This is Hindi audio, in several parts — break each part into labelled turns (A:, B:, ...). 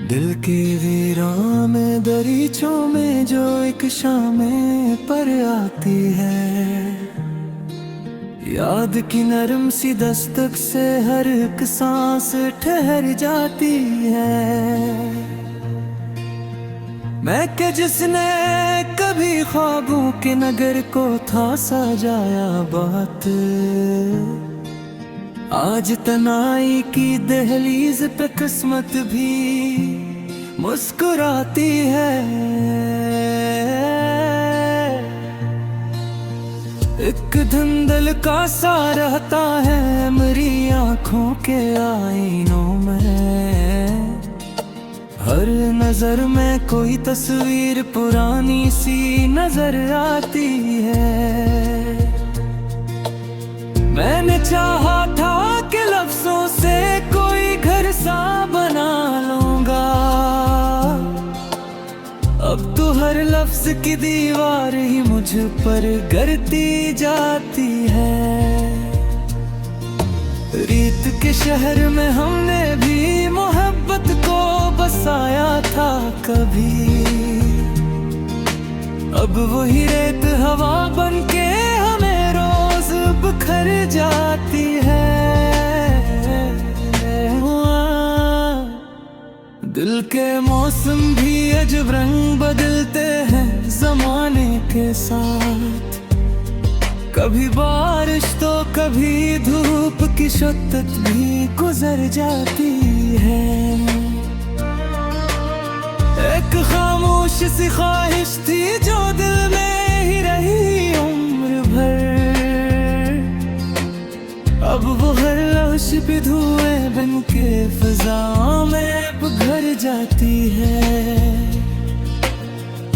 A: दिल के वीरान में दरीचों में जो एक शामें पर आती है, याद की नरम सी दस्तक से हर एक सांस ठहर जाती है। मैं के जिसने कभी ख्वाबों के नगर को था सजाया बात, आज तनाई की दहलीज पे किस्मत भी मुस्कुराती है। एक धुंधल का सा रहता है मेरी आंखों के आईनों में, हर नजर में कोई तस्वीर पुरानी सी नजर आती है। मैंने चाहा था कि लफ्जों से कोई घर सा बना लूंगा, अब तो हर लफ्ज की दीवार ही मुझ पर गिरती जाती है। रीत के शहर में हमने भी मोहब्बत को बसाया था कभी, अब वही रेत हवा बनके हमें रोज बिखर जाती है। दिल के मौसम भी अजब रंग बदलते हैं जमाने के साथ, कभी बारिश तो कभी धूप की शिद्दत भी गुजर जाती है। एक खामोश सी ख्वाहिश थी जो दिल में ही रही उम्र भर, अब वो हर लफ्ज पे धुएं बन के फिजाओं में घर जाती है।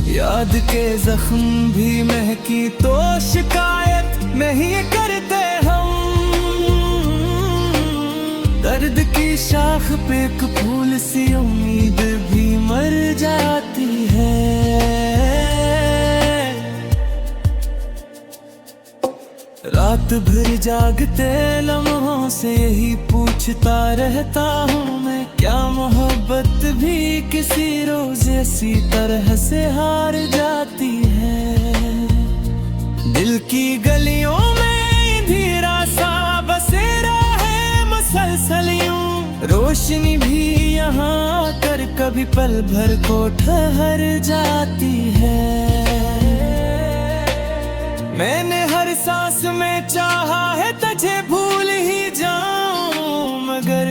A: याद के जख्म भी महकी तो शिकायत नहीं करते हम, दर्द की शाख पे एक फूल सी उम्मीद भी मर जाती है। रात भर जागते लम्हों से यही पूछता रहता हूँ मैं, क्या मोहब्बत भी किसी रोज ऐसी तरह से हार जाती है। दिल की गलियों में अंधेरा सा बसेरा है मसलसल यूं, रोशनी भी यहाँ आकर कभी पल भर को ठहर जाती है। मैंने हर सांस में चाहा है तुझे भूल ही जाऊं, मगर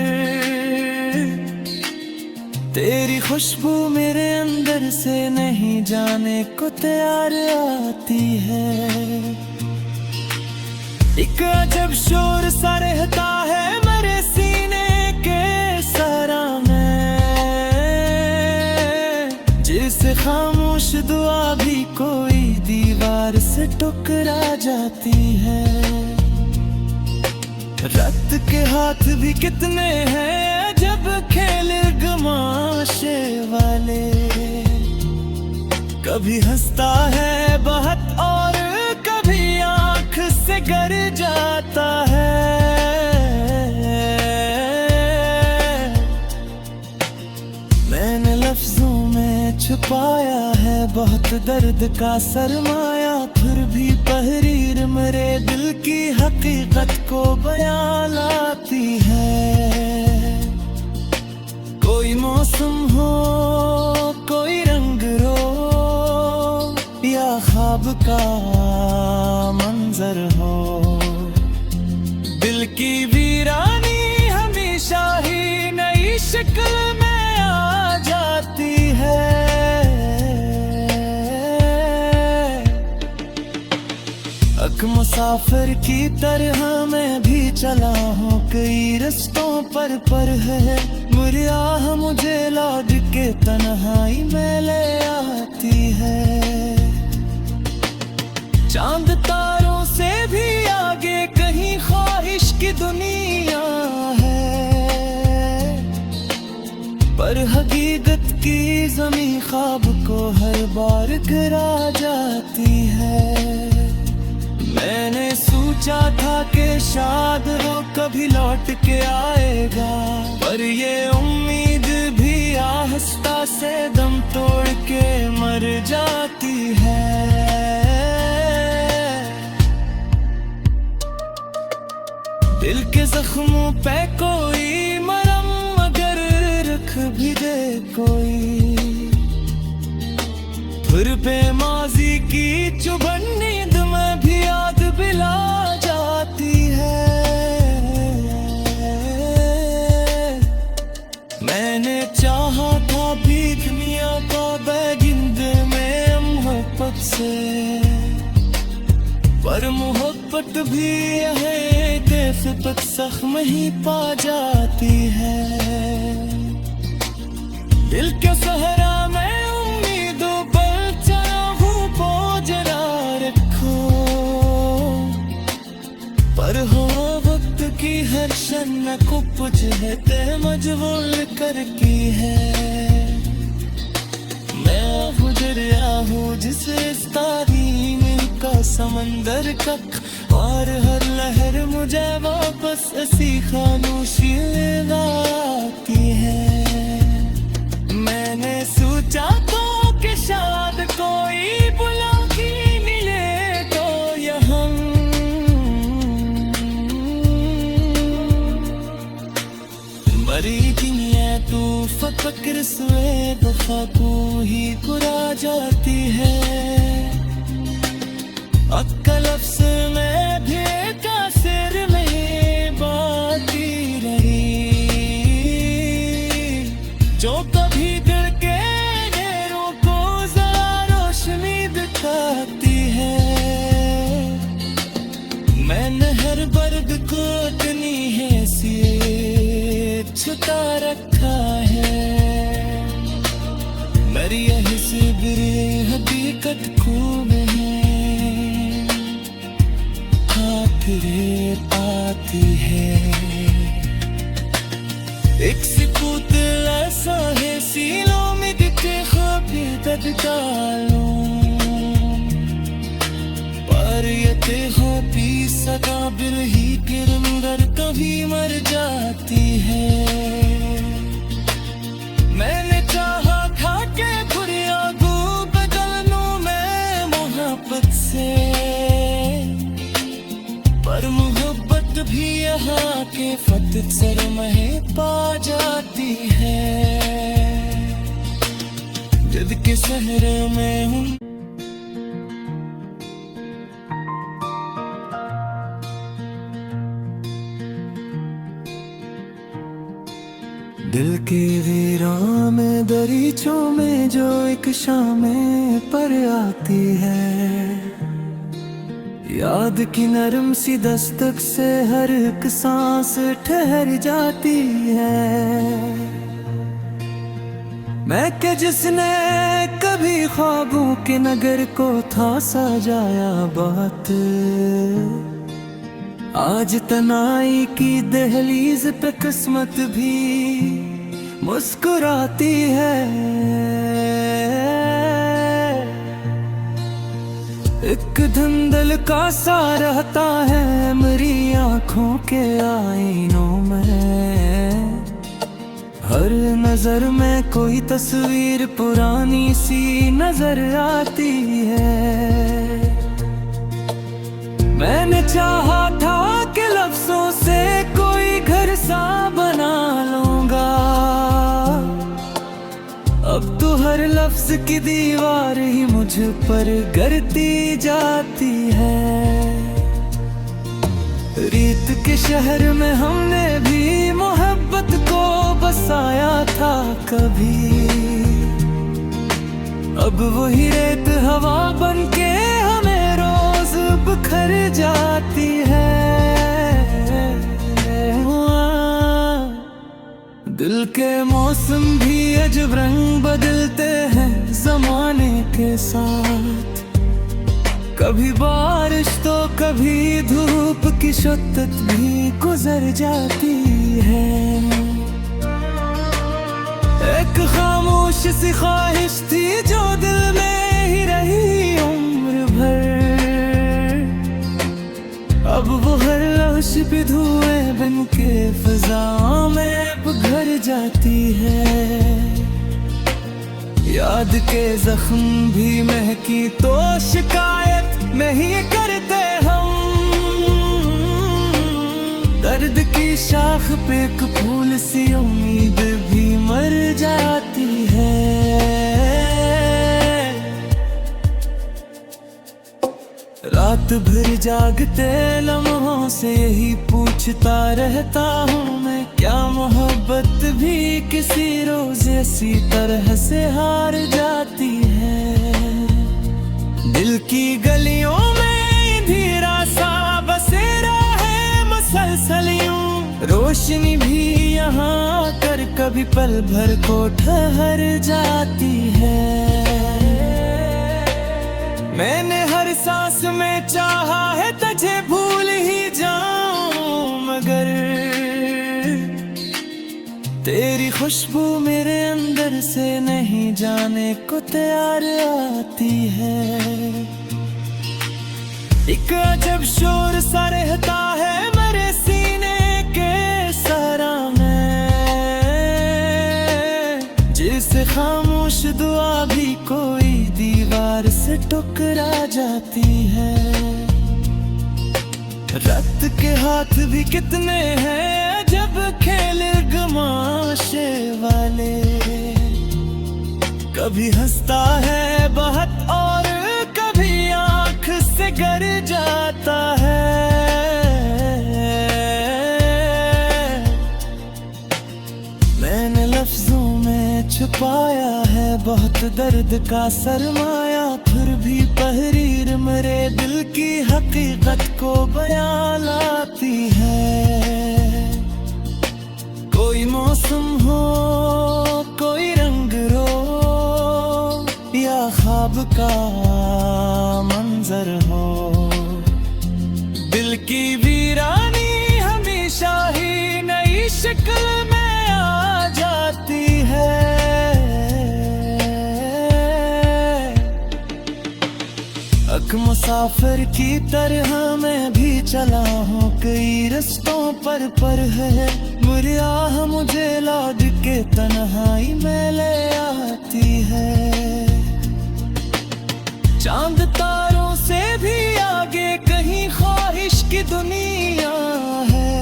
A: तेरी खुशबू मेरे अंदर से नहीं जाने को तैयार आती है। एक अजब शोर सा रहता है मेरे सीने के सरा में, जिसे खामोश दुआ भी कोई दीवार से टकरा जाती है। रत के हाथ भी कितने हैं जब खेल गमाशे वाले, कभी हंसता है बहुत और कभी आंख से गर जाता है। मैंने लफ्जों में छुपाया है बहुत दर्द का सरमाया, फिर भी तहरीर मेरे दिल की हकीकत को बयां लाती है। कोई मौसम हो कोई रंग रो या ख्वाब का मंजर हो, दिल की वीरानी हमेशा ही नई शक्ल में आ जाती है। एक मुसाफिर की तरह मैं भी चला हूँ कई रस्तों पर है मेरी आह मुझे लौट के तन्हाई में ले आती है। चांद तारों से भी आगे कहीं ख्वाहिश की दुनिया है, पर हकीकत की ज़मीं ख्वाब को हर बार गिरा जाती है। मैंने सोचा था कि शायद वो कभी लौट के आएगा, पर ये उम्मीद भी आहिस्ता से दम तोड़ के मर जाती है। दिल के जख्मों पे कोई मरहम अगर रख भी दे कोई, फिर बेमाजी की चुभन नींद में भी याद बिला जाती है। मैंने चाहा था भी दुनिया का बैगिंद में मोहब्बत से, पर मोहब्बत भी है बेफिकत जख्म ही पा जाती है। दिल के सहरा में उम्मीदों पर चाहूं बोझना रखो, पर हो वक्त की हर शन को पुछते मजबूर कर की है। मैं हूँ दरिया हूँ जिसे इस तारीम का समंदर का, और हर लहर मुझे वापस ऐसी खामोशी लाती है। मैंने सोचा तो कि शायद कोई बुला के मिले तो यहाँ, मरी दुनिया तू फक्र से वफा तू ही कुरा जाती है। अक्ल लफ्ज़ में भी का सिर में बाती रही, जो कभी दिल के अंधेरों को जरा रोशनी दिखाती है। मैंने हर वर्ग को इतनी हैसियत छुटा रखा है, मेरी यही सिबरी हकीकत खूब है। फिर आती है एक सुकूत ऐसा है सीलों में दिखे ख्वाबे दर्द डालूं, पर ये ख्वाबी सदा बिल ही किरंगर कभी मर जाती है। मैंने चाहा था के बुरिया को बदल लूं मैं मोहब्बत से, पर मोहब्बत भी यहाँ के फतह सर में पा जाती है। जद के शहर में हूँ दिल के वीरान में दरीचों में जो एक शाम पर आती है, याद की नरम सी दस्तक से हर एक सांस ठहर जाती है। मैं के जिसने कभी ख्वाबों के नगर को था सजाया बात, आज तनाई की दहलीज पे किस्मत भी मुस्कुराती है। एक धंधल का सा रहता है मेरी आँखों के आईनों में, हर नजर में कोई तस्वीर पुरानी सी नजर आती है। मैंने चाहा था कि लफ्जों से कोई घर सा बना लूंगा, अब तो हर लफ्ज की दीवार ही मुझ पर गिरती जाती है। रीत के शहर में हमने भी मोहब्बत को बसाया था कभी, अब वही रेत हवा बन के हमें रोज बिखर जाती है। दिल के मौसम भी अजब रंग बदलते हैं जमाने के साथ, कभी बारिश तो कभी धूप की शिद्दत भी गुजर जाती है। एक खामोश सी ख्वाहिश थी जो दिल में ही रही उम्र भर, अब वो हर लफ्ज पे धुएं बन के फिजा में घर जाती है। याद के जख्म भी महकी तो शिकायत नहीं करते हम। दर्द की शाख पे एक फूल सी उम्मीद भी मर जाती है। रात भर जागते लम्हों से यही पूछता रहता हूँ मैं, क्या मोहब्बत भी किसी रोज ऐसी तरह से हार जाती है। दिल की गलियों में अंधेरा सा बसेरा है मसलसल यूं, रोशनी भी यहाँ आकर कभी पल भर को ठहर जाती है। मैंने हर सांस में चाहा है तुझे भूल ही जाऊं, मगर तेरी खुशबू मेरे अंदर से नहीं जाने को तैयार आती है। एक अजब शोर सा रहता है मेरे सीने के सरा में, जिसे खामोश दुआ भी कोई दीवार से टकरा जाती है। रक्त के हाथ भी कितने हैं जब खेल गमाशे वाले, कभी हंसता है बहुत और कभी आंख से गर जाता है। मैंने लफ्जों में छुपाया है बहुत दर्द का सरमाया, फिर भी तहरीर मेरे दिल की हकीकत को बयां लाती है। कोई मौसम हो, कोई रंग रो, या ख्वाब का मंजर हो, दिल की वीरानी हमेशा ही नई शक्ल में आ जाती है। एक मुसाफिर की तरह मैं भी चला हूँ कई रस्तों पर है मेरी आह मुझे लौट के तन्हाई में ले आती है। चांद तारों से भी आगे कहीं ख्वाहिश की दुनिया है,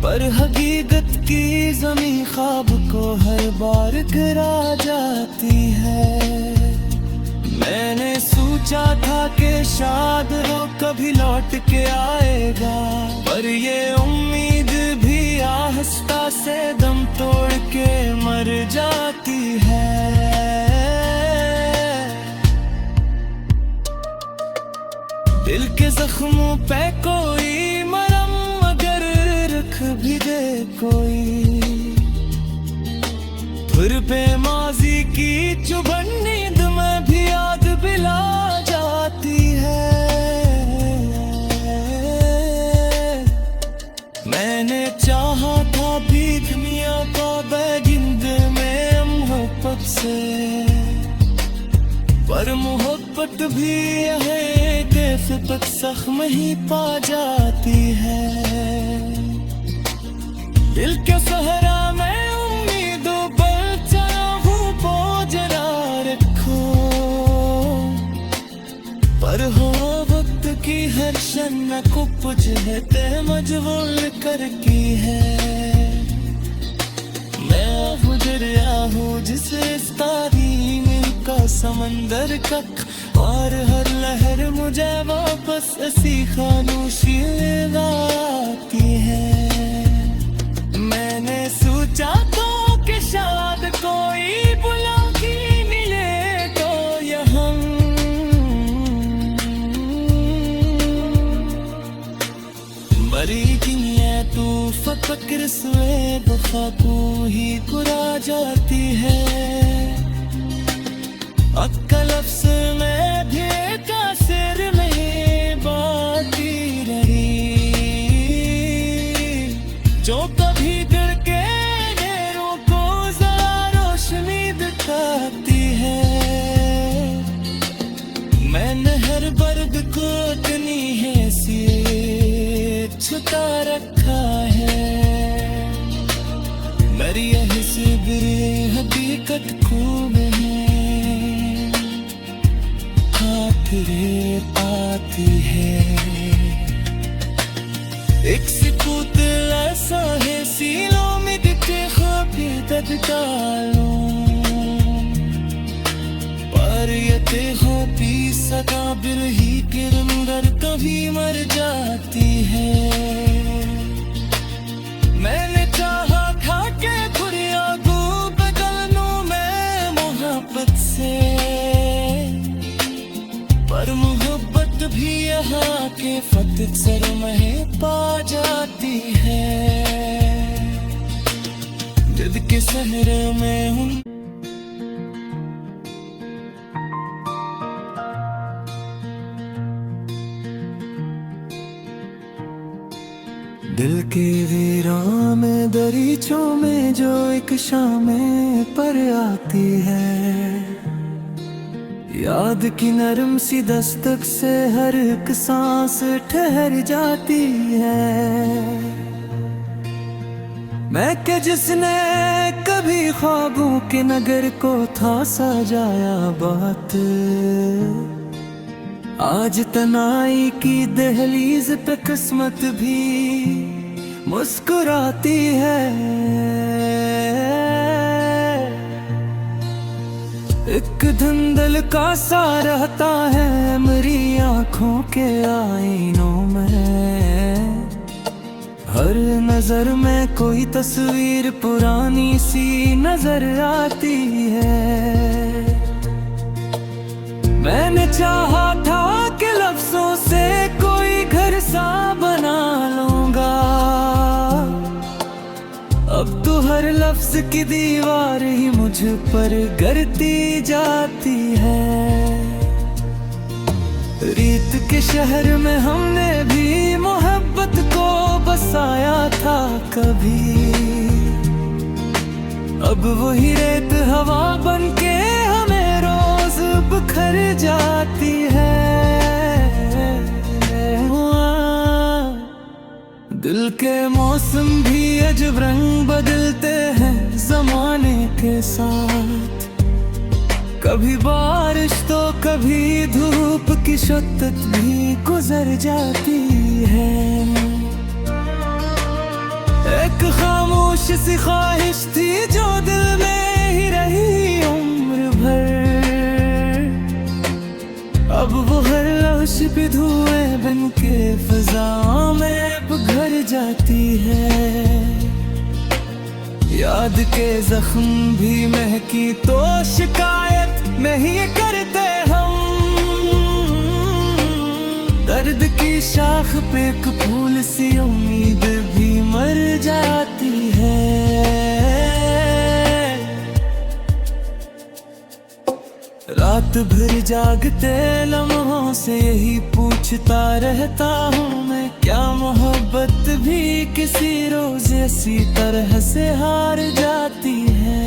A: पर हकीकत की ज़मीं ख्वाब को हर बार गिरा जाती है। मैंने सोचा था कि शायद वो कभी लौट के आएगा, पर ये उम्मीद भी आहिस्ता से दम तोड़ के मर जाती है। दिल के जख्मों पे कोई मरहम अगर रख भी दे कोई, फिर पे माजी की चुभन नींद में भी याद बिला जाती है। मैंने चाहा था भी दुनिया का बेगिंद में मोहब्बत से, पर मोहब्बत भी है सिफत जख्म ही पा जाती है। दिल के सहरा में उम्मीदों पर चाहूं बोझरा रखो, पर हो वक्त की हर शन को पुजहते मजबूर कर की है। मैं गुजरिया हूँ जिसे तारीन का समंदर का, और हर लहर मुझे वापस ऐसी खामोशी लाती है। मैंने सोचा तो कि शायद कोई बुला के मिले तो यहाँ, मरी है तू फक्र से वफा तू ही कुरा जाती है। अक्ल अफ्स में भी का सिर में बाती रही, जो कभी दिल के अंधेरों को जरा रोशनी दिखाती है। मैंने हर बर्द को इतनी हैसियत छुपा रखा है, मैं पर यह सिबरे हकीकत खूब है, हाथ रेत आती है। एक सुकूत ऐसा है सीलों में दिखे खाफी दर्द डालूं, पर यते खाफी सदा बिरही किरंदर कभी मर जाती है। मैंने चाहा था के खुरिया को बदल लूं मैं मोहब्बत से, पर मोहब्बत भी यहाँ के फतेह सर में पा जाती है। दिल के सहरे में हूँ दिल के वीरान में दरीचों में जो एक शाम पर आती है, याद की नरम सी दस्तक से हर एक सांस ठहर जाती है। मैं के जिसने कभी ख्वाबों के नगर को था सजाया बात, आज तनाई की दहलीज पे किस्मत भी मुस्कुराती है। एक धंधल का सा रहता है मेरी आंखों के आईनों में, हर नजर में कोई तस्वीर पुरानी सी नजर आती है। मैंने चाहा था कि लफ्जों से कोई घर सा बना लूंगा, अब तो हर लफ्ज की दीवार ही मुझ पर गिरती जाती है। रीत के शहर में हमने भी मोहब्बत को बसाया था कभी, अब वही रेत हवा बनके हमें रोज बिखर जाती है। दिल के मौसम भी अजब रंग बदलते हैं जमाने के साथ, कभी बारिश तो कभी धूप की शिद्दत भी गुजर जाती है। एक खामोश सी ख्वाहिश थी जो दिल में ही रही उम्र भर, अब वो हर लफ्ज पे धुएं बन के फिजा में घर जाती है। याद के जख्म भी महकी तो शिकायत नहीं करते हम, दर्द की शाख पे एक फूल सी उम्मीद भी मर जाती है। रात भर जागते लम्हों से यही पूछता रहता हूँ मैं, क्या मोहब्बत भी किसी रोज ऐसी तरह से हार जाती है।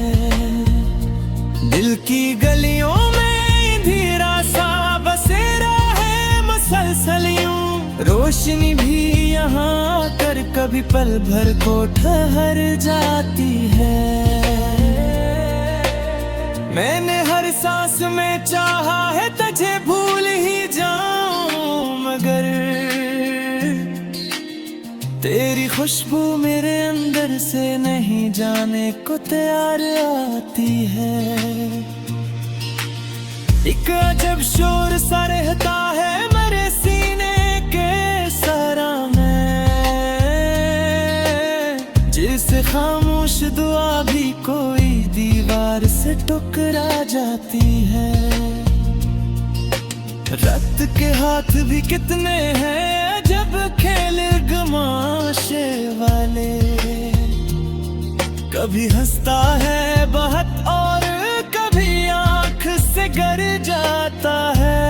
A: दिल की गलियों में अंधेरा सा बसेरा है मसलसल यूं, रोशनी भी यहाँ कर कभी पल भर को ठहर जाती है। मैंने हर सांस में चाहा है तुझे भूल ही जाऊं, मगर तेरी खुशबू मेरे अंदर से नहीं जाने को तैयार आती है। एक अजब शोर सा रहता है मेरे सीने के सरा में, जिसे खामोश दुआ भी कोई दीवार से टकरा जाती है। रत के हाथ भी कितने हैं जब खेल गमाशे वाले, कभी हंसता है बहुत और कभी आंख से गर जाता है।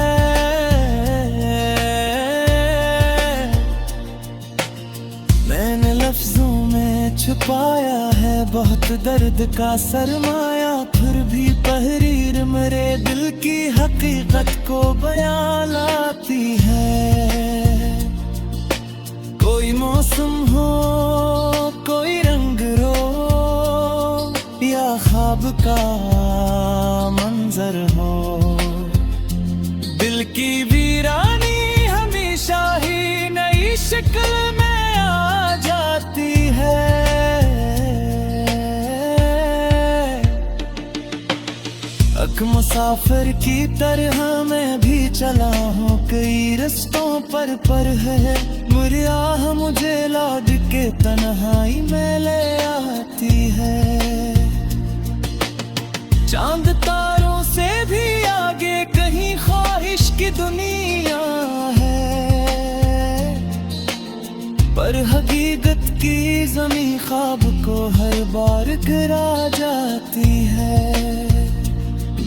A: मैंने लफ्जों में छुपाया है बहुत दर्द का सरमाया, फिर भी तहरीर मेरे दिल की हकीकत को बयां लाती है। कोई मौसम हो कोई रंग रो का मंजर हो। दिल की वीरानी हमेशा ही नई शक्ल में आ जाती है। एक मुसाफिर की तरह मैं भी चला हूँ कई रस्तों पर है मेरी आह मुझे लौट के तन्हाई में ले आती है। चांद तारों से भी आगे कहीं ख्वाहिश की दुनिया है, पर हकीकत की ज़मीं ख्वाब को हर बार गिरा जाती है।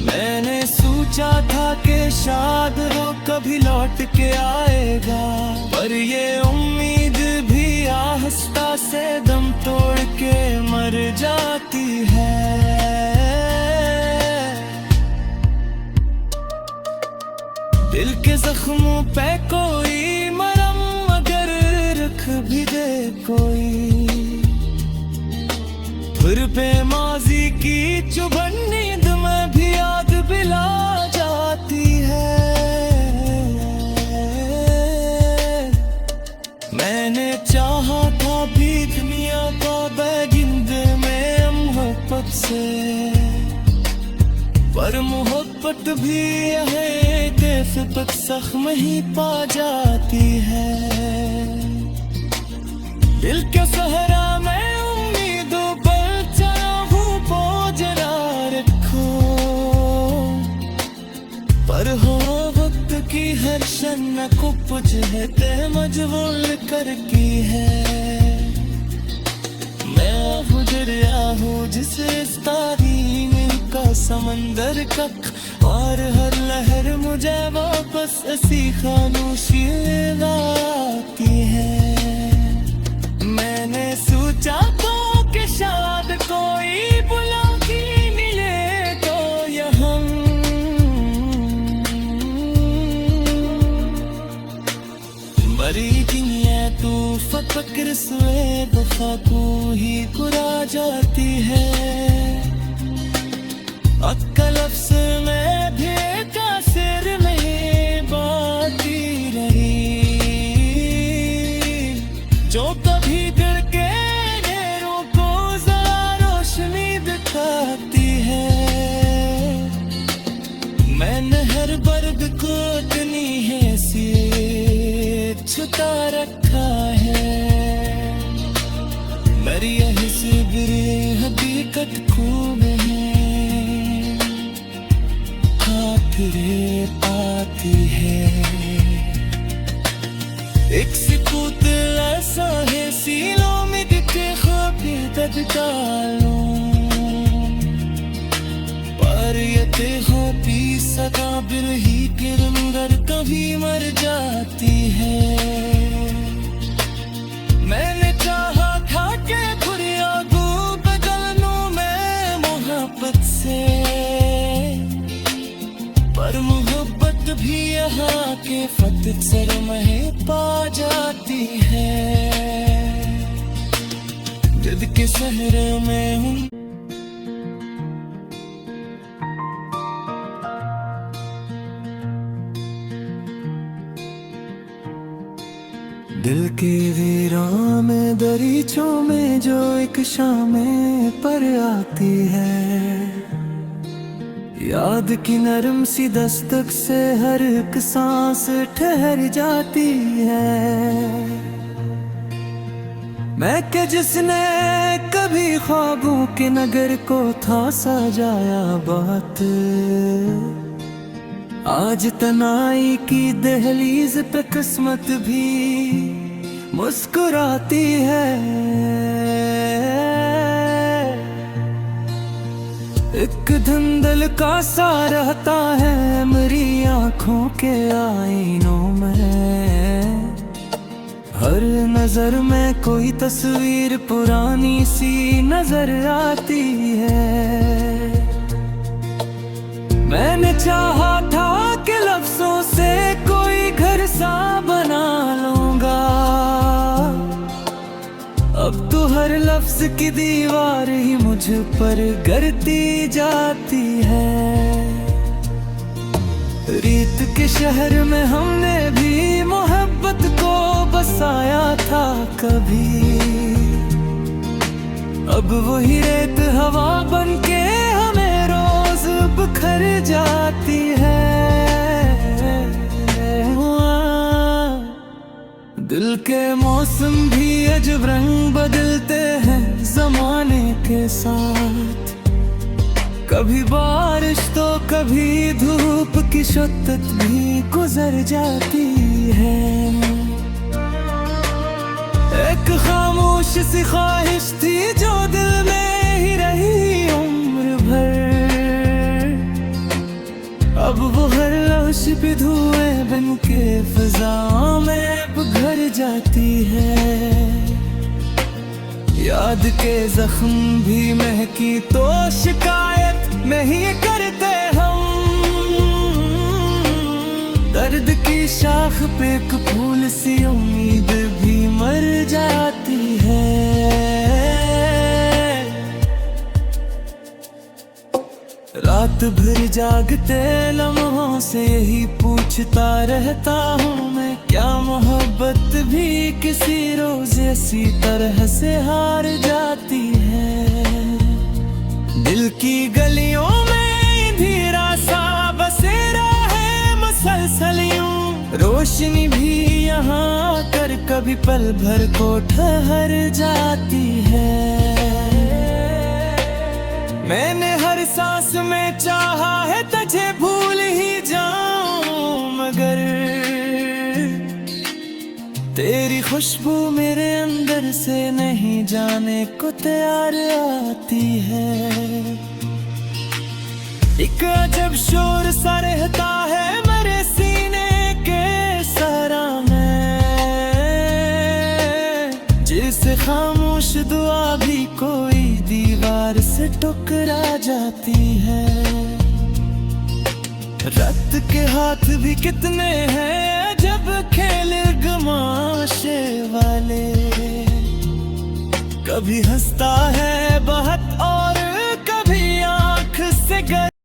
A: मैंने सोचा था कि शायद वो कभी लौट के आएगा, पर ये उम्मीद भी आहिस्ता से दम तोड़ के मर जाती है। दिल के जख्मों पे कोई मरहम अगर रख भी दे कोई, फिर पे माजी की चुभन नींद में भी याद पिला जाती है। मैंने चाहा था भी दुनिया का बैगिंद में मोहब्बत से, पर मोहब्बत भी है सिफत जख्म ही पा जाती है। दिल के सहरा में उम्मीदों पर चला हूँ बोझना रखो, पर हो वक्त की हर शन को पुछते मजबूर कर की है। मैं गुजरिया हूँ जिसे तारीन का समंदर का, और हर लहर मुझे वापस ऐसी खामोशी लाती है। मैंने सोचा तो कि शायद कोई बुला के मिले तो यहाँ, मरी दुनिया तू फक्र से वफा को ही कुरा जाती है। अक्ल अफसर में भी का सिर में बाती रही, जो कभी दिल के अंधेरों को जरा रोशनी दिखाती है। मैंने हर बर्ग को इतनी हैसियत छुटा रखा है, मेरी यही सिबरे हकीकत खूब है। रे आती है एक सुकूत ऐसा है सीलों में दिखे ख्वाबे दर्द डालूं, पर ये देखो भी सदा बिरही के रंगर कभी मर जाती है। मैंने चाहा था कि खुरिया को बदल लूं मैं मोहब्बत से, पर मोहब्बत भी यहाँ के फतह सर में पा जाती है। जद के सहरे में हूँ दिल के वीरान में दरीचों में जो एक शामें पर आती है, याद की नरम सी दस्तक से हर एक सांस ठहर जाती है। मैं के जिसने कभी ख्वाबों के नगर को था सजाया बात, आज तनाई की दहलीज पे किस्मत भी मुस्कुराती है। एक धंधल का सा रहता है मेरी आँखों के आईनों में, हर नजर में कोई तस्वीर पुरानी सी नजर आती है। मैंने चाहा था कि लफ्जों से कोई घर सा बना लूंगा, अब तो हर हर लफ्ज की दीवार ही मुझ पर गिरती जाती है। रीत के शहर में हमने भी मोहब्बत को बसाया था कभी, अब वही रेत हवा बनके हमें रोज बिखर जाती है। दिल के मौसम भी अजब रंग बदलते हैं जमाने के साथ, कभी बारिश तो कभी धूप की शिद्दत भी गुजर जाती है। एक खामोश सी ख्वाहिश थी जो दिल में ही रही उम्र भर, अब वो हर लफ्ज पे धुएं बन के फिजाओं में घर जाती है। याद के जख्म भी महकी तो शिकायत नहीं करते हम, दर्द की शाख पे एक फूल सी उम्मीद भी मर जाती है। रात भर जागते लम्हों से यही पूछता रहता हूँ मैं, क्या मोहब्बत भी किसी रोज ऐसी तरह से हार जाती है। दिल की गलियों में अंधेरा सा बसेरा है मसलसल यूं, रोशनी भी यहाँ आकर कभी पल भर को ठहर जाती है। मैंने हर सांस में चाहा है तुझे भूल ही जाऊं, मगर तेरी खुशबू मेरे अंदर से नहीं जाने को तैयार आती है। एक अजब शोर सा रहता है मेरे सीने के सरा में, जिसे खामोश दुआ भी कोई दीवार से टकरा जाती है। रत के हाथ भी कितने हैं जब खेल गमाशे वाले, कभी हंसता है